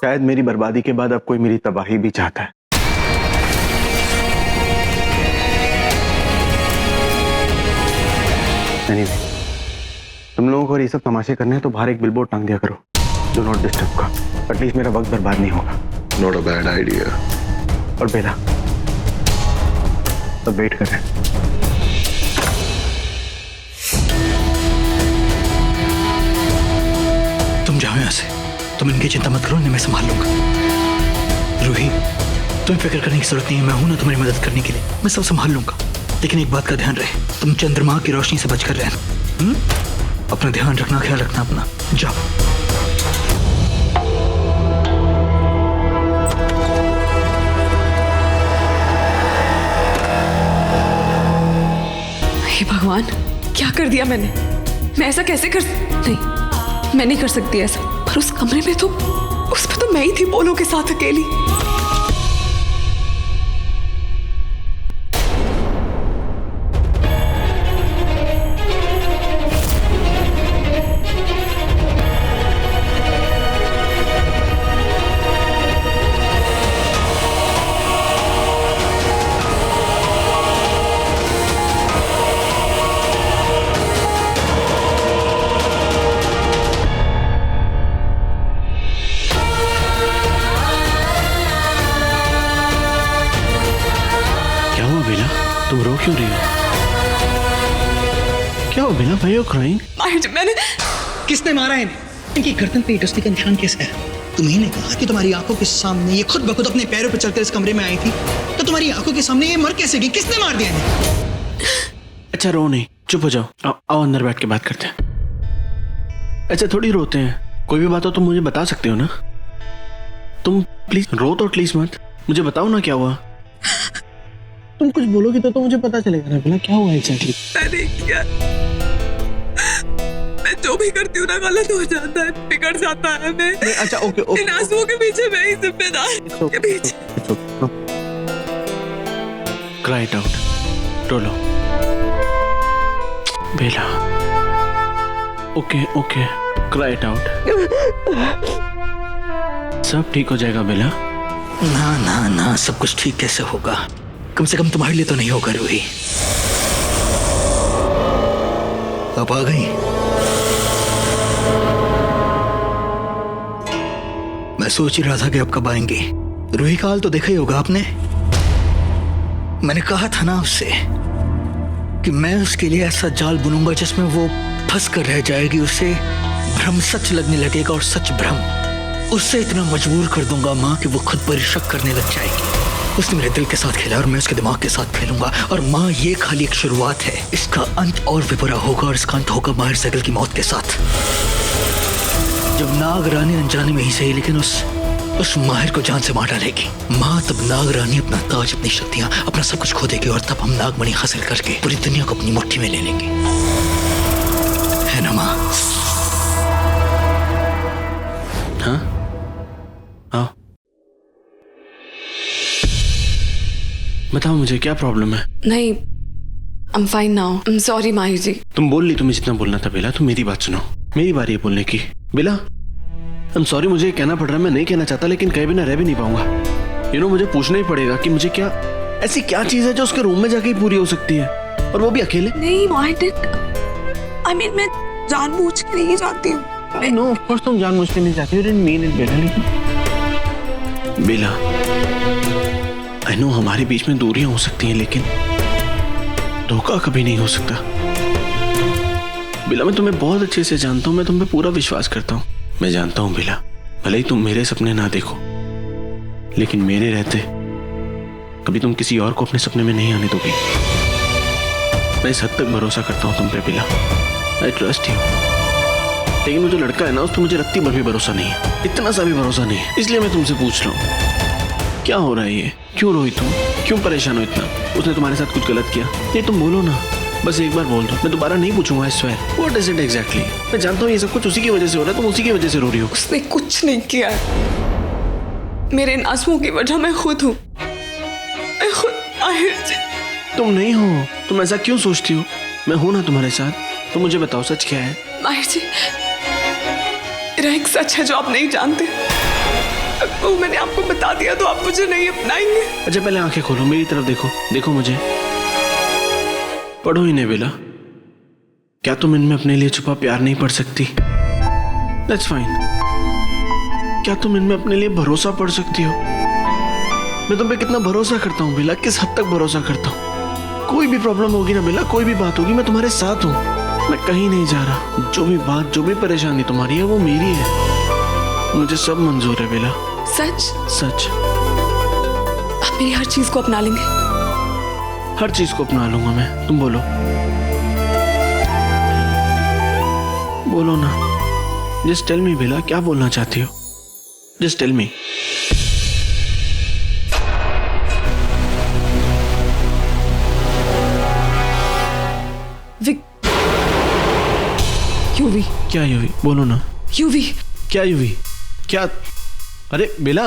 शायद मेरी बर्बादी के बाद अब कोई मेरी तबाही भी चाहता है। Anyway, तुम लोगों को ये सब तमाशे करने हैं तो बाहर एक बिलबोर्ड टांग दिया करो, डू नॉट डिस्टर्ब का। एटलीस्ट मेरा वक्त बर्बाद नहीं होगा। Not a bad idea. और बेला, अब वेट कर रहे हैं। तुम जाओ यहाँ से, तुम इनकी चिंता मत करो, इन्हें मैं संभाल लूंगा। रूही, तुम्हें फिक्र करने की जरूरत नहीं है, मैं हूं ना तुम्हारी मदद करने के लिए, मैं सब संभाल लूंगा। लेकिन एक बात का ध्यान रहे, तुम चंद्रमा की रोशनी से बचकर रहना। अपना ध्यान रखना, ख्याल रखना अपना। जाओ। हे भगवान, क्या कर दिया मैंने? मैं ऐसा कैसे कर नहीं, मैं नहीं कर सकती ऐसा। पर उस कमरे में तो उसमें तो मैं ही थी बोलो के साथ अकेली। तुम रो क्यों रही हो? क्या हो बिना भाई क्राइंग? मैंने किसने मारा इन्हें? इनकी गर्दन पे डस्टी का निशान कैसे है? तुम्ही ने कहा कि तुम्हारी आंखों के सामने ये खुद ब खुद अपने पैरों पर चलकर इस कमरे में आई थी, तो तुम्हारी आंखों के सामने ये मर कैसे गई? किसने मार दिया इन्हें? अच्छा रो नहीं, चुप हो जाओ। आओ अंदर बैठ के बात करते हैं। अच्छा थोड़ी रोते हैं, कोई भी बात हो तुम मुझे बता सकते हो ना। तुम प्लीज रो तो एटलीस्ट मत, मुझे बताओ ना क्या हुआ। तुम कुछ बोलोगी तो मुझे पता चलेगा ना बिना क्या हुआ एग्जैक्टली। मैंने किया, मैं जो भी करती हूँ ना गलत हो जाता है, बिगड़ जाता है। मैं अच्छा ओके ओके, इन आंसुओं के पीछे मैं ही जिम्मेदार के पीछे। क्राई इट आउट, रो लो Bela. Okay okay, cry it out, सब ठीक हो जाएगा बेला। ना ना ना, सब कुछ ठीक कैसे होगा? कम से कम तुम्हारे लिए तो नहीं होगा रूही। आप आ गई। मैं सोच ही रहा था कि आप कब आएंगी। रूही का हाल तो देखा ही होगा आपने। मैंने कहा था ना उससे कि मैं उसके लिए ऐसा जाल बुनूंगा जिसमें वो फंस कर रह जाएगी, उसे भ्रम सच लगने लगेगा और सच भ्रम उससे इतना मजबूर कर दूंगा माँ कि वो खुद पर शक करने लग जाएगी। उसने मेरे दिल के साथ खेला और मैं उसके दिमाग के साथ खेलूंगा। और माँ, ये खाली एक शुरुआत है, इसका अंत और भी बुरा होगा, और इसका अंत होगा माहिर जगल की मौत के साथ। जब नाग रानी अनजाने में ही सही लेकिन उस माहिर को जान से मार डालेगी माँ, तब नाग रानी अपना ताज, अपनी शक्तियां, अपना सब कुछ खो देगी, और तब हम नागमणि हासिल करके पूरी दुनिया को अपनी मुट्ठी में ले लेंगे, है ना माँ? हाँ हाँ, बताओ मुझे क्या प्रॉब्लम है? नहीं, I am fine now. I am sorry माहिर जी। तुम बोल ली, तुम्हें जितना बोलना था बेला। तुम मेरी बात सुनो, मेरी बारी है बोलने की। बेला आई एम सॉरी, मुझे कहना पड़ रहा है, मैं नहीं कहना चाहता लेकिन कहे बिना रह भी नहीं पाऊंगा। यू नो, मुझे पूछना ही पड़ेगा कि मुझे क्या ऐसी क्या चीज है जो उसके रूम में जाके ही पूरी हो सकती है, और वो भी अकेले। नहीं आई मीन मैं जानबूझ के नहीं जाती हूँ। आई नो ऑफ कोर्स तुम जानबूझ के नहीं जाती, यू डिडंट मीन इट बेला। लेकिन बेला, आई नो हमारे बीच में दूरियां हो सकती हैं लेकिन धोखा कभी नहीं हो सकता। बेला, मैं तुम्हें बहुत अच्छे से जानता हूँ, मैं तुम पे पूरा विश्वास करता हूँ। मैं जानता हूँ बेला, भले ही तुम मेरे सपने ना देखो लेकिन मेरे रहते कभी तुम किसी और को अपने सपने में नहीं आने दोगी। मैं इस हद तक भरोसा करता हूँ तुम पे बेला, आई ट्रस्ट यू। लेकिन वो जो लड़का है ना, उस पर मुझे रत्ती भर भी भरोसा नहीं है, इतना सा भी भरोसा नहीं है। इसलिए मैं तुमसे पूछ रहा हूँ, क्या हो रहा है ये? क्यों रोई तुम? क्यों परेशान हो इतना? उसने तुम्हारे साथ कुछ गलत किया? ये तुम बोलो ना, बस एक बार बोल दो, मैं दोबारा नहीं पूछूंगा। I swear. What is it exactly? मैं जानता हूँ ये सब कुछ उसी की वजह से हो रहा है, तुम उसी की वजह से रो रही हो। उसने कुछ नहीं किया, मेरे इन आंसुओं की वजह मैं खुद हूँ। मैं खुद माहिर जी। तुम नहीं हो, तुम ऐसा क्यों सोचती हो? मैं हूं ना तुम्हारे साथ। तो मुझे बताओ सच क्या है? माहिर जी, मेरा एक सच है जो आप नहीं जानते। वो मैंने आपको बता दिया तो आप मुझे नहीं अपनाएंगे। अच्छा पहले आंखें खोलो, मेरी तरफ देखो, देखो मुझे, पढ़ो इन्हें बेला। क्या तुम इनमें अपने लिए छुपा प्यार नहीं पढ़ सकती? That's fine. क्या तुम इनमें अपने लिए भरोसा पढ़ सकती हो? मैं तुम पे कितना भरोसा करता हूँ बेला, किस हद तक भरोसा करता हूँ। कोई भी प्रॉब्लम होगी ना बेला, कोई भी बात होगी, मैं तुम्हारे साथ हूँ। मैं कहीं नहीं जा रहा। जो भी बात, जो भी परेशानी तुम्हारी है वो मेरी है। मुझे सब मंजूर है बेला। सच? सच। आप मेरी हर चीज को अपना लेंगे? हर चीज को अपना लूंगा मैं। तुम बोलो, बोलो ना। जस्ट टेल मी बेला, क्या बोलना चाहती हो? Just tell me. यूवी। क्या यूवी? बोलो ना। यूवी। क्या यूवी? क्या? अरे बेला,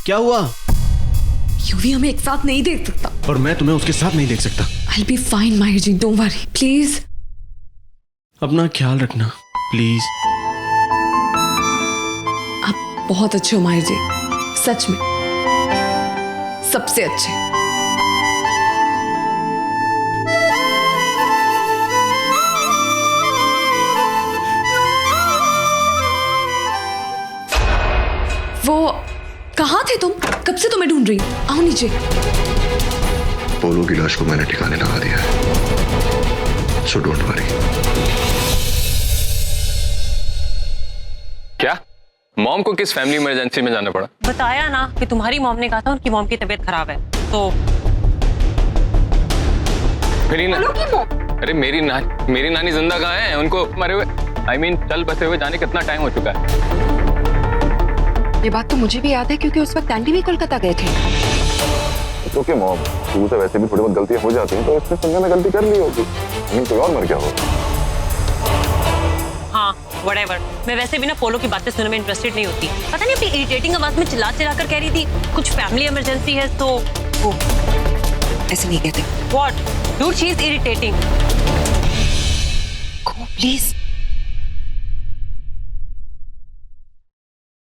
क्या हुआ? यूवी हमें एक साथ नहीं देख सकता। और मैं तुम्हें उसके साथ नहीं देख सकता। I'll be fine, माहिर जी, डोंट वरी, प्लीज। अपना ख्याल रखना प्लीज। आप बहुत अच्छे हो माहिर जी, सच में सबसे अच्छे। वो कहाँ थे तुम? कब से तुम्हें ढूंढ रही हूँ। आओ नीचे। पोलो की लाश को मैंने ठिकाने लगा दिया है, सो डोंट वरी। क्या मॉम को किस फैमिली इमरजेंसी में जाना पड़ा? बताया ना कि तुम्हारी मॉम ने कहा था उनकी मॉम की तबीयत खराब है, तो अरे मेरी नानी जिंदा कहाँ है? उनको मरे हुए I mean, चल बसे हुए जाने कितना टाइम हो चुका है? ये बात तो मुझे भी याद है क्योंकि उस वक्त आंटी भी कोलकाता गए थे। तो क्या मॉम, शुरू से वैसे भी थोड़ी बहुत गलतियां हो जाती हैं, तो इसने संजय ने गलती कर ली होगी। कोई और मर गया हो। हाँ whatever। मैं वैसे भी ना पोलो की बातें सुनने में इंटरेस्टेड नहीं होती। पता नहीं अपनी इरिटेटिंग आवाज में चिल्ला चिल्ला कर कह रही थी कुछ फैमिली इमरजेंसी है, तो ऐसे नहीं कहते। What dude, she is irritating. Please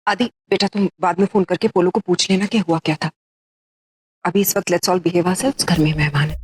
आदि बेटा, तुम बाद में फोन करके पोलो को पूछ लेना कि हुआ क्या था। अभी इस वक्त लेट्स ऑल बिहेव आवरसेल्व्स, घर में मेहमान है।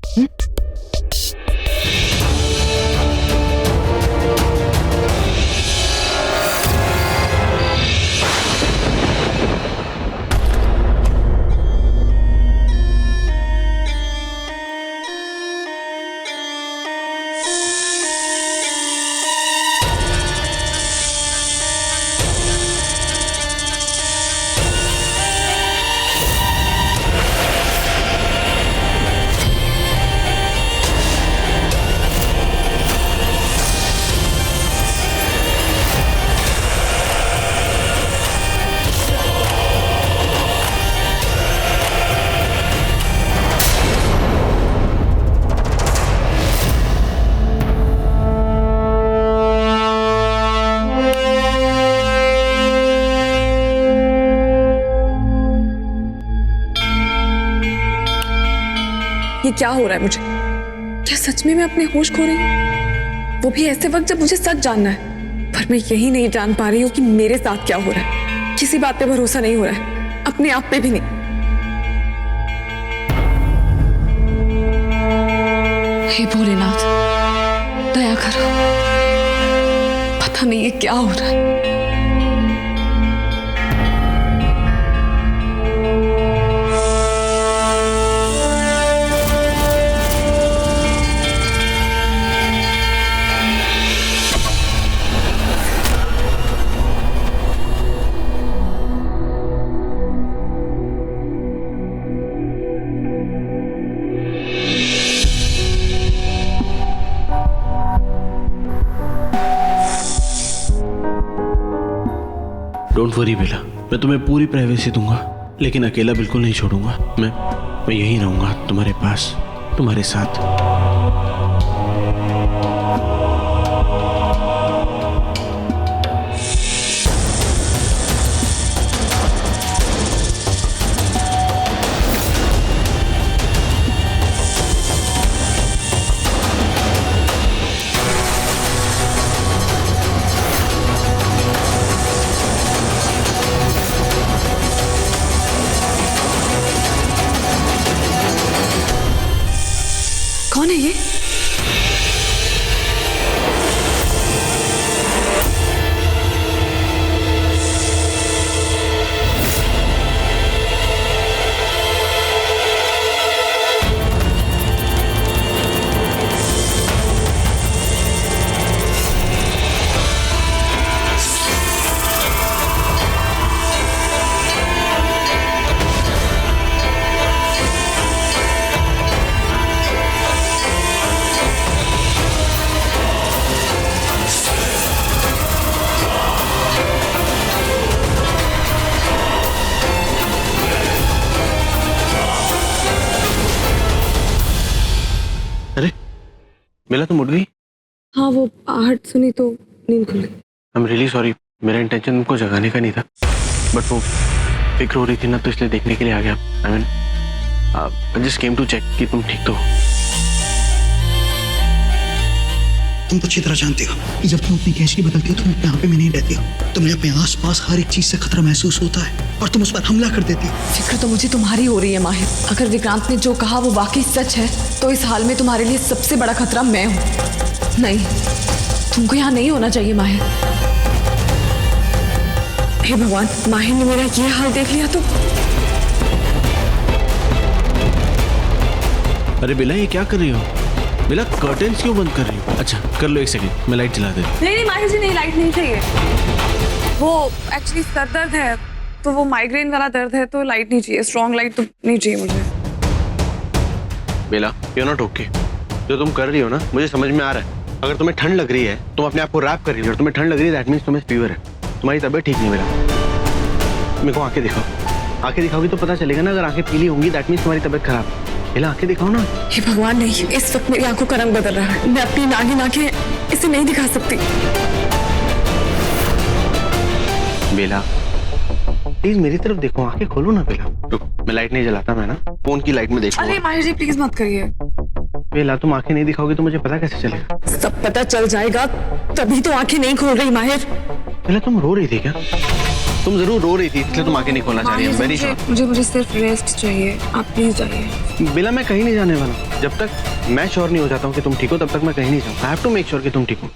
ये क्या हो रहा है मुझे? क्या सच में मैं अपने होश खो रही हूँ? वो भी ऐसे वक्त जब मुझे सच जानना है, पर मैं यही नहीं जान पा रही हूँ कि मेरे साथ क्या हो रहा है। किसी बात पे भरोसा नहीं हो रहा है, अपने आप पे भी नहीं। हे भोलेनाथ, दया करो। पता नहीं ये क्या हो रहा है। डोंट वरी बेला, मैं तुम्हें पूरी प्राइवेसी दूंगा, लेकिन अकेला बिल्कुल नहीं छोड़ूंगा। मैं यहीं रहूंगा तुम्हारे पास, तुम्हारे साथ। बेला तुम उठ गई? हाँ वो आहट सुनी तो नींद खुल गई। आई एम रियली सॉरी, मेरा इंटेंशन तुमको जगाने का नहीं था, बट वो फिक्र हो रही थी ना, तो इसलिए देखने के लिए आ गया। I mean I just came to check कि तुम ठीक तो हो। तुम तो अच्छी तरह जानती हो कि जब तुम अपनी कैची बदलती हो तुम अपने आप में नहीं रहती हो। तुम्हें अपने आसपास हर एक चीज से खतरा महसूस होता है और तुम उस पर हमला कर देती हो। फिक्र तो मुझे तुम्हारी हो रही है माहिर। अगर विक्रांत ने जो कहा वो वाकई सच है तो इस हाल में तुम्हारे लिए सबसे बड़ा खतरा मैं हूँ। नहीं, तुमको यहाँ नहीं होना चाहिए माहिर। हे भगवान, माहिर ने मेरा ये हाल देख लिया तो। अरे बेला ये क्या कर रही हो? बेला कर्टेन्स क्यों बंद कर रही हो? अच्छा कर लो, एक सेकंड मैं लाइट जला देती हूँ। नहीं माहिर जी, नहीं, लाइट नहीं चाहिए। वो एक्चुअली सर दर्द है, तो वो माइग्रेन वाला दर्द है, तो लाइट नहीं चाहिए। स्ट्रॉन्ग लाइट तो नहीं चाहिए मुझे। बेला यू नॉट ओके। जो तुम कर रही हो ना मुझे समझ में आ रहा है। अगर तुम्हें ठंड लग रही है, तुम अपने आप को रैप कर रही हो, और तुम्हें ठंड लग रही है दैट मीन्स तुम्हें फीवर है, तुम्हारी तबीयत ठीक नहीं। बेला मेरे को आंखें दिखाओ। आंखें दिखाओगी तो पता चलेगा ना। अगर आंखें पीली होंगी दैट मीन्स तुम्हारी तबीयत खराब है। बेला आंखें दिखाओ ना। हे भगवान, नहीं, इस वक्त मेरी आंखों का रंग बदल रहा है। मैं अपनी नागिन आंखें इसे नहीं दिखा सकती। बेला प्लीज मेरी तरफ देखो, आंखें खोलो ना। बेला रुको, मैं लाइट नहीं जलाता, मैं ना फोन की लाइट में देखूंगा। अरे माहिर जी प्लीज मत करिए। बेला तुम आंखें नहीं दिखाओगी तो मुझे पता कैसे चलेगा? सब पता चल जाएगा, तभी तो आंखें नहीं खोल रही माहिर। बेला तुम रो रही थी क्या? तुम जरूर रो रही थी इसलिए तुम आंखें नहीं खोलना चाह रही है। Very sure. मुझे सिर्फ रेस्ट चाहिए, आप प्लीज जाइए। बेला मैं कहीं नहीं जाने वाला। जब तक मैं श्योर नहीं हो जाता हूँ कि तुम ठीक हो तब तक मैं कहीं नहीं जाऊँ। I have to make sure कि तुम ठीक हो।